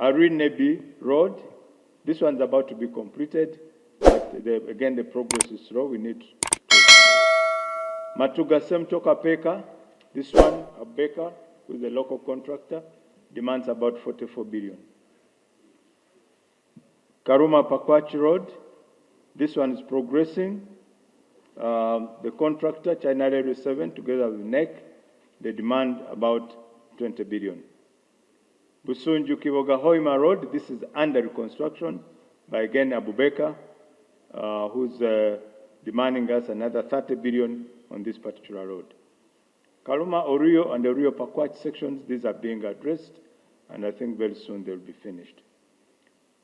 Arinebi Road, this one's about to be completed, but again the progress is slow. We need to. Matuga Semtoka Peka, this one, a baker with a local contractor, demands about 44 billion. Karuma Pakwachi Road, this one is progressing. The contractor, China Railway 7, together with NEC, they demand about 20 billion. Busunju Kivoga Hoima Road, this is under reconstruction by again Abu Bakr, who's demanding us another 30 billion on this particular road. Karuma Orio and the Orio Pakwach sections, these are being addressed, and I think very soon they'll be finished.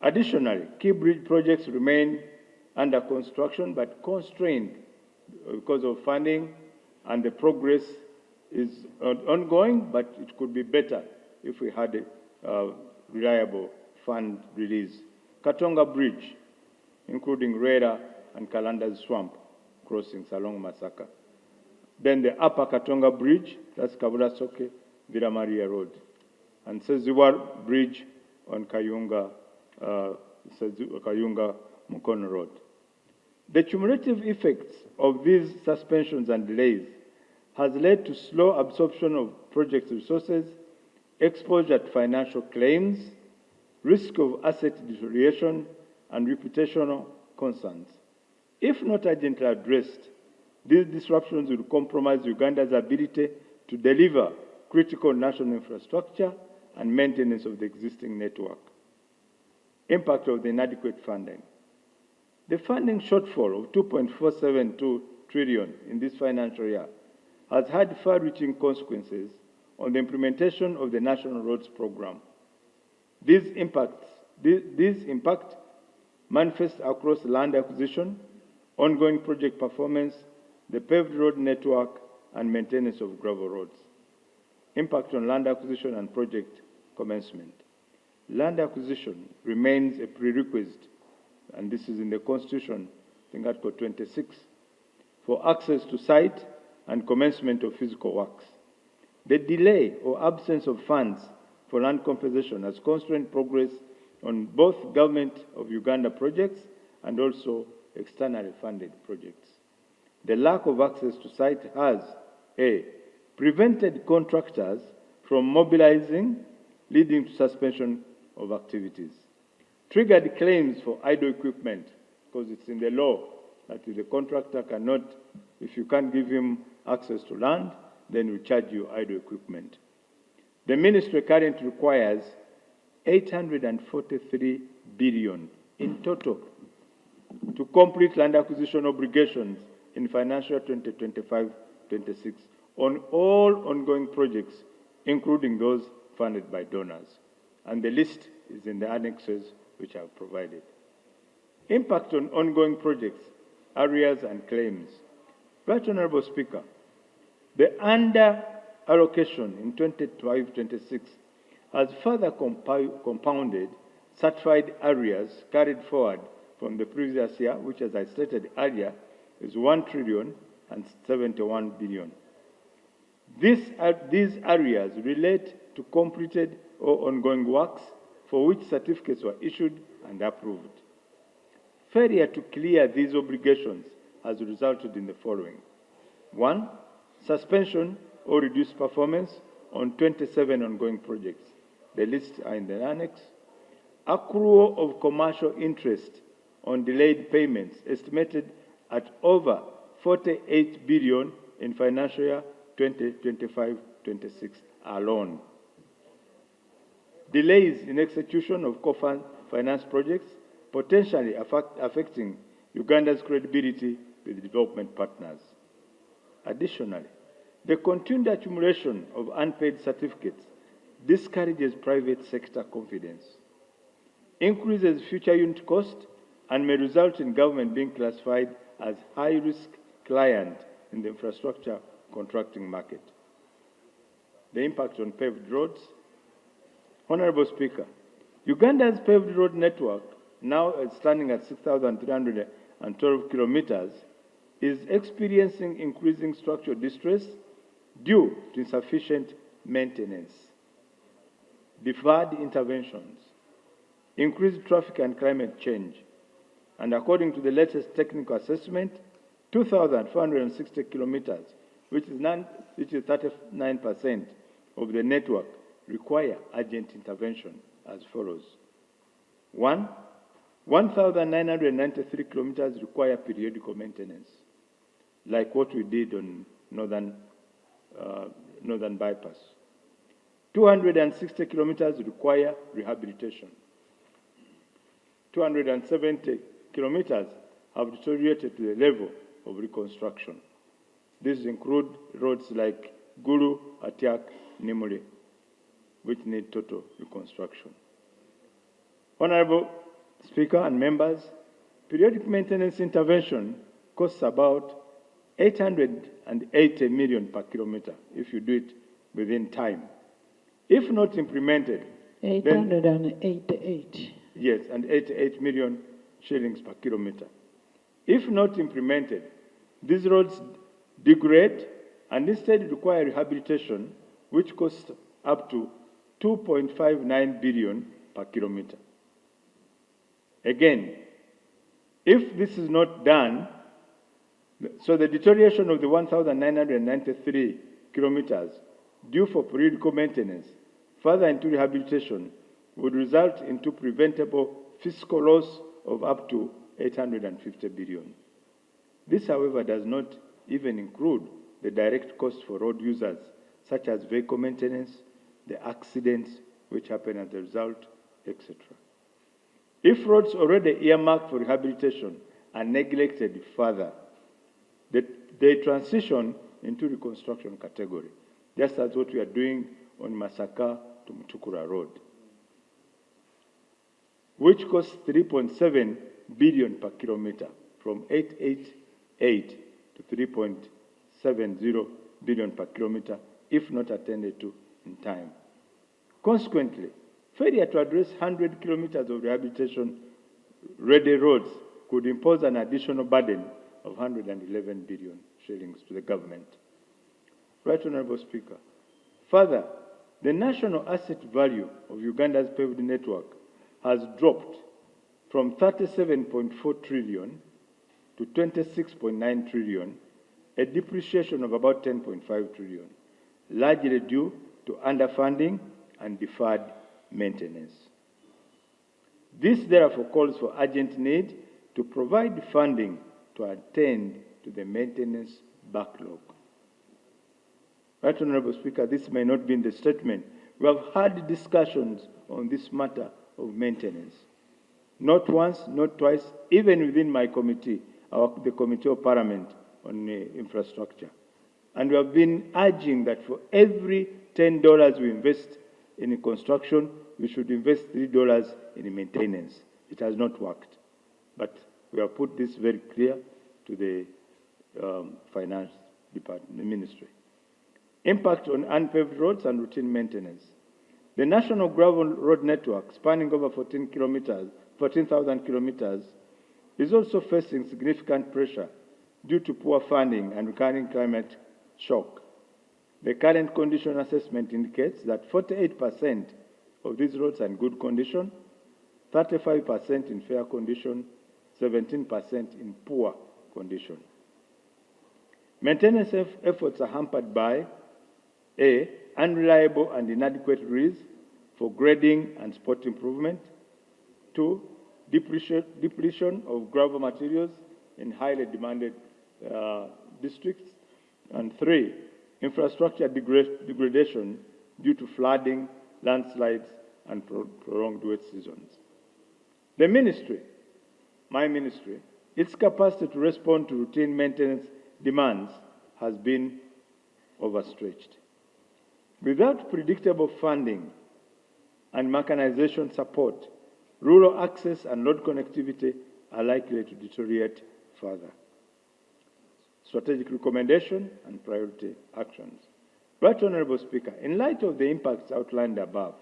Additionally, key bridge projects remain under construction but constrained because of funding, and the progress is ongoing, but it could be better if we had a reliable fund release. Katonga Bridge, including Rera and Kalanda's Swamp crossings along Masaka. Then the Upper Katonga Bridge, that's Kabula Soke, Villa Maria Road. And Seziwar Bridge on Kayunga Mukono Road. The cumulative effects of these suspensions and delays has led to slow absorption of project resources, exposure to financial claims, risk of asset deterioration, and reputational concerns. If not urgently addressed, these disruptions will compromise Uganda's ability to deliver critical national infrastructure and maintenance of the existing network. Impact of the inadequate funding. The funding shortfall of 2.472 trillion in this financial year has had far-reaching consequences on the implementation of the National Roads Program. These impact manifest across land acquisition, ongoing project performance, the paved road network, and maintenance of gravel roads. Impact on land acquisition and project commencement. Land acquisition remains a prerequisite, and this is in the Constitution, I think Article 26, for access to site and commencement of physical works. The delay or absence of funds for land compensation has constrained progress on both Government of Uganda projects and also externally funded projects. The lack of access to site has, A, prevented contractors from mobilizing, leading to suspension of activities. Triggered claims for idle equipment, because it's in the law that the contractor cannot, if you can't give him access to land, then we charge you idle equipment. The ministry currently requires 843 billion in total to complete land acquisition obligations in financial 2025-26 on all ongoing projects, including those funded by donors. And the list is in the annexes which I have provided. Impact on ongoing projects, areas and claims. Right Honourable Speaker, the under-allocation in 25-26 has further compounded certified areas carried forward from the previous year, which, as I stated earlier, is 1 trillion and 71 billion. These areas relate to completed or ongoing works for which certificates were issued and approved. Failure to clear these obligations has resulted in the following. 1, suspension or reduced performance on 27 ongoing projects. The lists are in the annex. Accrual of commercial interest on delayed payments estimated at over 48 billion in financial year 2025-26 alone. Delays in execution of co-finance projects, potentially affecting Uganda's credibility with development partners. Additionally, the continued accumulation of unpaid certificates discourages private sector confidence, increases future unit cost, and may result in government being classified as high-risk client in the infrastructure contracting market. The impact on paved roads. Honourable Speaker, Uganda's paved road network, now standing at 6,312 kilometers, is experiencing increasing structural distress due to insufficient maintenance, deferred interventions, increased traffic and climate change. And according to the latest technical assessment, 2,460 kilometers, which is 39% of the network, require urgent intervention as follows. 1,993 kilometers require periodical maintenance, like what we did on Northern Bypass. 260 kilometers require rehabilitation. 270 kilometers have deteriorated to the level of reconstruction. These include roads like Gulu, Atiak, Nimule, which need total reconstruction. Honorable Speaker and members, periodic maintenance intervention costs about 880 million per kilometer if you do it within time. If not implemented, 888. Yes, and 88 million shillings per kilometer. If not implemented, these roads degrade and instead require rehabilitation, which costs up to 2.59 billion per kilometer. Again, if this is not done, so the deterioration of the 1,993 kilometers due for periodical maintenance further into rehabilitation would result into preventable fiscal loss of up to 850 billion. This, however, does not even include the direct costs for road users, such as vehicle maintenance, the accidents which happen as a result, etc. If roads already earmarked for rehabilitation are neglected further, they transition into reconstruction category, just as what we are doing on Masaka to Mutukura Road, which costs 3.7 billion per kilometer, from 888 to 3.70 billion per kilometer, if not attended to in time. Consequently, failure to address 100 kilometers of rehabilitation-ready roads could impose an additional burden of 111 billion shillings to the government. Right, Honorable Speaker. Further, the national asset value of Uganda's paved network has dropped from 37.4 trillion to 26.9 trillion, a depreciation of about 10.5 trillion, largely due to underfunding and deferred maintenance. This therefore calls for urgent need to provide funding to attend to the maintenance backlog. Right, Honorable Speaker, this may not be in the statement. We have had discussions on this matter of maintenance. Not once, not twice, even within my committee, the Committee of Parliament on Infrastructure. And we have been urging that for every $10 we invest in construction, we should invest $3 in maintenance. It has not worked. But we have put this very clear to the Finance Department, the Ministry. Impact on unpaved roads and routine maintenance. The national gravel road network, spanning over 14,000 kilometers, is also facing significant pressure due to poor funding and recurring climate shock. The current condition assessment indicates that 48% of these roads are in good condition, 35% in fair condition, 17% in poor condition. Maintenance efforts are hampered by A, unreliable and inadequate roads for grading and spot improvement. 2, depletion of gravel materials in highly demanded districts. And 3, infrastructure degradation due to flooding, landslides, and prolonged wet seasons. The ministry, my ministry, its capacity to respond to routine maintenance demands has been overstretched. Without predictable funding and mechanization support, rural access and road connectivity are likely to deteriorate further. Strategic recommendation and priority actions. Right, Honorable Speaker, in light of the impacts outlined above,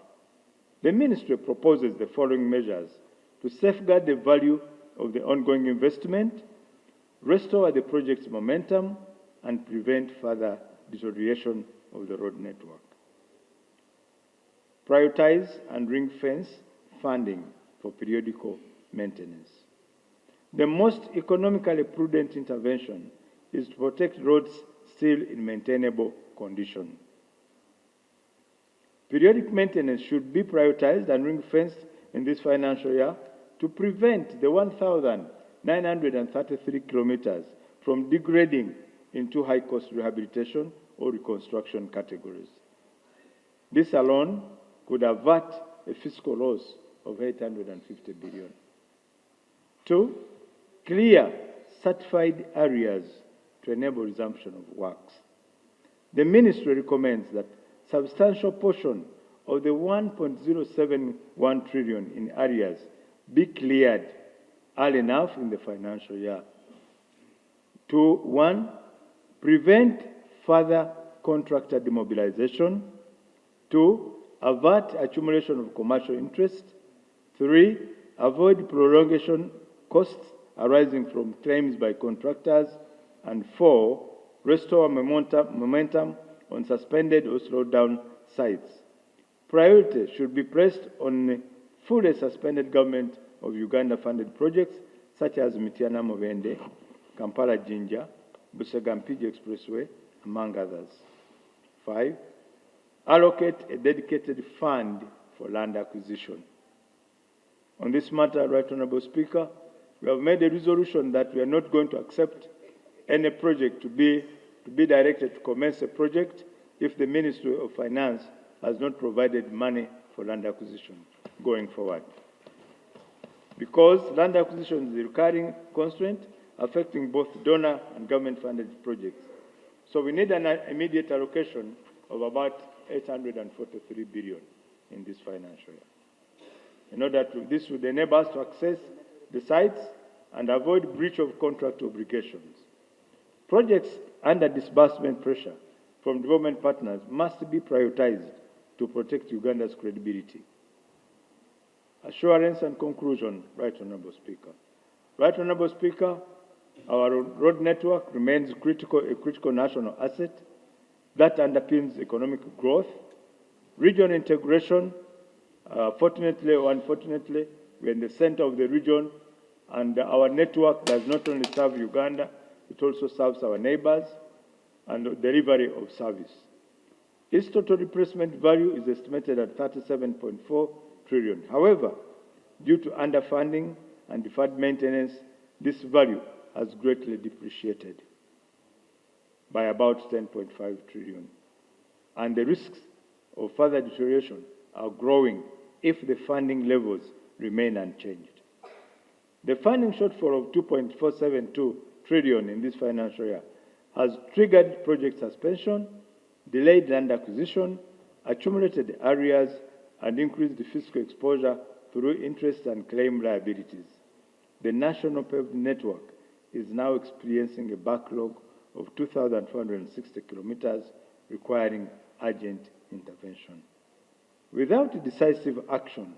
the Ministry proposes the following measures to safeguard the value of the ongoing investment, restore the project's momentum, and prevent further deterioration of the road network. Prioritize and ring-fence funding for periodical maintenance. The most economically prudent intervention is to protect roads still in maintainable condition. Periodic maintenance should be prioritized and ring-fenced in this financial year to prevent the 1,933 kilometers from degrading into high-cost rehabilitation or reconstruction categories. This alone could avert a fiscal loss of 850 billion. 2, clear certified areas to enable resumption of works. The ministry recommends that substantial portion of the 1.071 trillion in areas be cleared early enough in the financial year. 1, prevent further contractor demobilization. 2, avert accumulation of commercial interest. 3, avoid prolongation costs arising from claims by contractors. And 4, restore momentum on suspended or slowed down sites. Priority should be placed on fully suspended government of Uganda funded projects such as Mityana Mubende, Kampala Jinja, Busega-Mpigi Expressway, among others. 5, allocate a dedicated fund for land acquisition. On this matter, Right Honourable Speaker, we have made a resolution that we are not going to accept any project to be directed to commence a project if the Ministry of Finance has not provided money for land acquisition going forward. Because land acquisition is a recurring constraint affecting both donor and government-funded projects. So we need an immediate allocation of about 843 billion in this financial year. In order to, this would enable us to access the sites and avoid breach of contract obligations. Projects under disbursement pressure from development partners must be prioritized to protect Uganda's credibility. Assurance and conclusion, Right Honourable Speaker. Right Honourable Speaker, our road network remains a critical national asset that underpins economic growth, regional integration. Fortunately or unfortunately, we're in the center of the region, and our network does not only serve Uganda, it also serves our neighbors and delivery of service. Its total replacement value is estimated at 37.4 trillion. However, due to underfunding and deferred maintenance, this value has greatly depreciated by about 10.5 trillion. And the risks of further deterioration are growing if the funding levels remain unchanged. The funding shortfall of 2.472 trillion in this financial year has triggered project suspension, delayed land acquisition, accumulated arrears, and increased the fiscal exposure through interest and claim liabilities. The national paved network is now experiencing a backlog of 2,460 kilometers requiring urgent intervention. Without decisive action,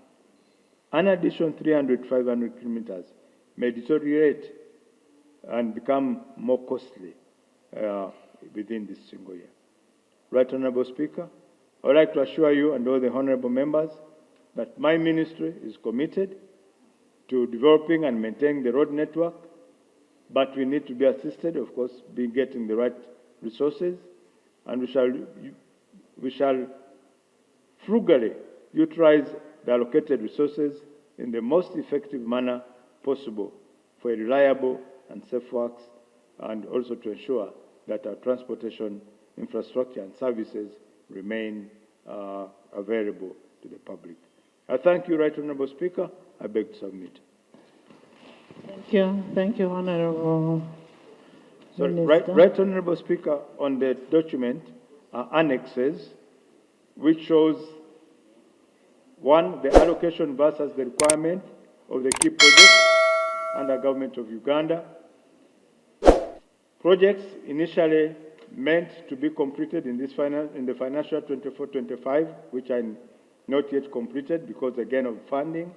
an additional 500 kilometers may deteriorate and become more costly within this single year. Right Honourable Speaker, I would like to assure you and all the honourable members that my ministry is committed to developing and maintaining the road network, but we need to be assisted, of course, be getting the right resources, and we shall frugally utilize the allocated resources in the most effective manner possible for a reliable and safe works, and also to ensure that our transportation infrastructure and services remain available to the public. I thank you, Right Honourable Speaker. I beg to submit. Thank you. Thank you, Honourable Minister. Right Honourable Speaker, on the document are annexes which shows, 1, the allocation versus the requirement of the key projects under Government of Uganda. Projects initially meant to be completed in the financial 24-25, which are not yet completed because, again, of funding